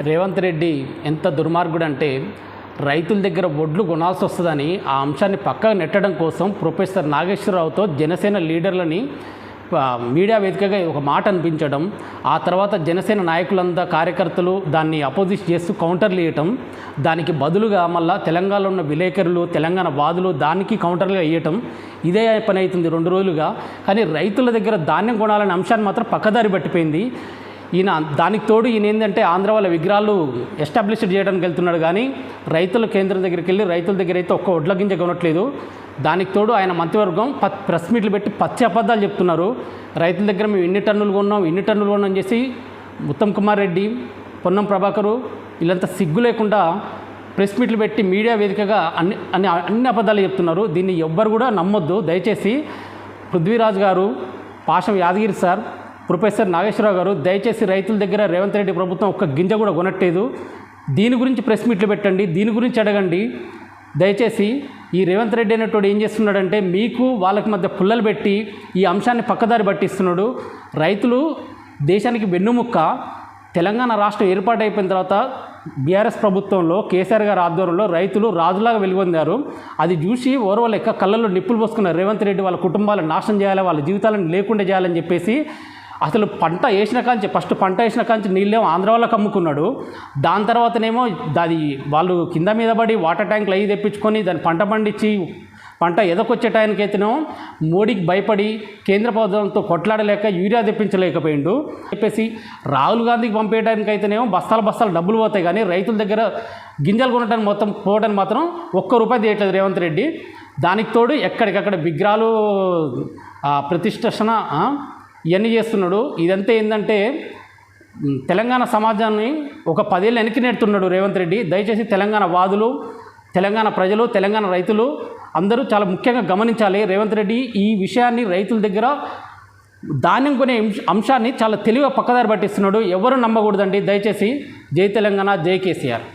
రేవంత్ రెడ్డి ఎంత దుర్మార్గుడు అంటే రైతుల దగ్గర వడ్లు కొనాల్సి వస్తుందని ఆ అంశాన్ని పక్కకు నెట్టడం కోసం ప్రొఫెసర్ నాగేశ్వరరావుతో జనసేన లీడర్లని మీడియా వేదికగా ఒక మాట అనిపించడం, ఆ తర్వాత జనసేన నాయకులంతా కార్యకర్తలు దాన్ని అపోజిట్ చేస్తూ కౌంటర్లు ఇవ్వటం, దానికి బదులుగా మళ్ళీ తెలంగాణలో ఉన్న విలేకరులు తెలంగాణ వాదులు దానికి కౌంటర్లుగా ఇవ్వటం, ఇదే పని అవుతుంది 2 రోజులుగా. కానీ రైతుల దగ్గర ధాన్యం కొనాలనే అంశాన్ని మాత్రం పక్కదారి పట్టిపోయింది. ఈయన దానికి తోడు ఈయన ఏంటంటే ఆంధ్ర వాళ్ళ విగ్రహాలు ఎస్టాబ్లిష్ చేయడానికి వెళ్తున్నాడు, కానీ రైతుల కేంద్రం దగ్గరికి వెళ్ళి రైతుల దగ్గర అయితే ఒక్క వడ్ల గింజ కొనట్లేదు. దానికి తోడు ఆయన మంత్రివర్గం ప్రెస్ మీట్లు పెట్టి పచ్చి అబద్ధాలు చెప్తున్నారు. రైతుల దగ్గర మేము ఇన్ని టన్నులు కొన్నాం అని చేసి ఉత్తమ్ కుమార్ రెడ్డి, పొన్నం ప్రభాకరు వీళ్ళంతా సిగ్గు లేకుండా ప్రెస్ మీట్లు పెట్టి మీడియా వేదికగా అన్ని అబద్ధాలు చెప్తున్నారు. దీన్ని ఎవ్వరు కూడా నమ్మొద్దు. దయచేసి పృథ్వీరాజ్ గారు, పాషం యాదగిరి సార్, ప్రొఫెసర్ నాగేశ్వరరావు గారు దయచేసి రైతుల దగ్గర రేవంత్ రెడ్డి ప్రభుత్వం ఒక్క గింజ కూడా కొనట్లేదు, దీని గురించి ప్రెస్ మీట్లు పెట్టండి, దీని గురించి అడగండి. దయచేసి ఈ రేవంత్ రెడ్డి అనేటోడు ఏం చేస్తున్నాడంటే మీకు వాళ్ళకి మధ్య పుల్లలు పెట్టి ఈ అంశాన్ని పక్కదారి పట్టిస్తున్నాడు. రైతులు దేశానికి వెన్నుముక్క. తెలంగాణ రాష్ట్రం ఏర్పాటు అయిపోయిన తర్వాత బీఆర్ఎస్ ప్రభుత్వంలో కేసీఆర్ గారి ఆధ్వర్యంలో రైతులు రాజులాగా వెలుగొందారు. అది చూసి ఓర్వలేక కళ్ళల్లో నిప్పులు పోసుకున్నారు. రేవంత్ రెడ్డి వాళ్ళ కుటుంబాలను నాశనం చేయాలి, వాళ్ళ జీవితాలను లేకుండా చేయాలని చెప్పేసి అసలు ఫస్ట్ పంట వేసిన కాంచి నీళ్ళేమో ఆంధ్ర వాళ్ళకి అమ్ముకున్నాడు. దాని తర్వాతనేమో అది వాళ్ళు కింద మీద పడి వాటర్ ట్యాంకులు అవి తెప్పించుకొని దాన్ని పంట పండించి పంట ఎదకొచ్చే టైంకైతేనేమో మోడీకి భయపడి కేంద్ర ప్రభుత్వంతో కొట్లాడలేక యూరియా తెప్పించలేకపోయిండు చెప్పేసి రాహుల్ గాంధీకి పంపేయడానికైతేనేమో బస్తాలు డబ్బులు పోతాయి, కానీ రైతుల దగ్గర గింజలు కొనడానికి పోవడానికి మాత్రం ₹1 తీయట్లేదు రేవంత్ రెడ్డి. దానికి తోడు ఎక్కడికక్కడ విగ్రహాలు ప్రతిష్టన ఇవన్నీ చేస్తున్నాడు. ఇదంతా ఏంటంటే తెలంగాణ సమాజాన్ని ఒక 10 ఏళ్ళు వెనక్కి నెడుతున్నాడు రేవంత్ రెడ్డి. దయచేసి తెలంగాణ వాదులు, తెలంగాణ ప్రజలు, తెలంగాణ రైతులు అందరూ చాలా ముఖ్యంగా గమనించాలి. రేవంత్ రెడ్డి ఈ విషయాన్ని రైతుల దగ్గర ధాన్యం కొనే అంశాన్ని చాలా తెలివిగా పక్కదారి పట్టిస్తున్నాడు. ఎవరు నమ్మకూడదండి. దయచేసి జై తెలంగాణ, జై కేసీఆర్.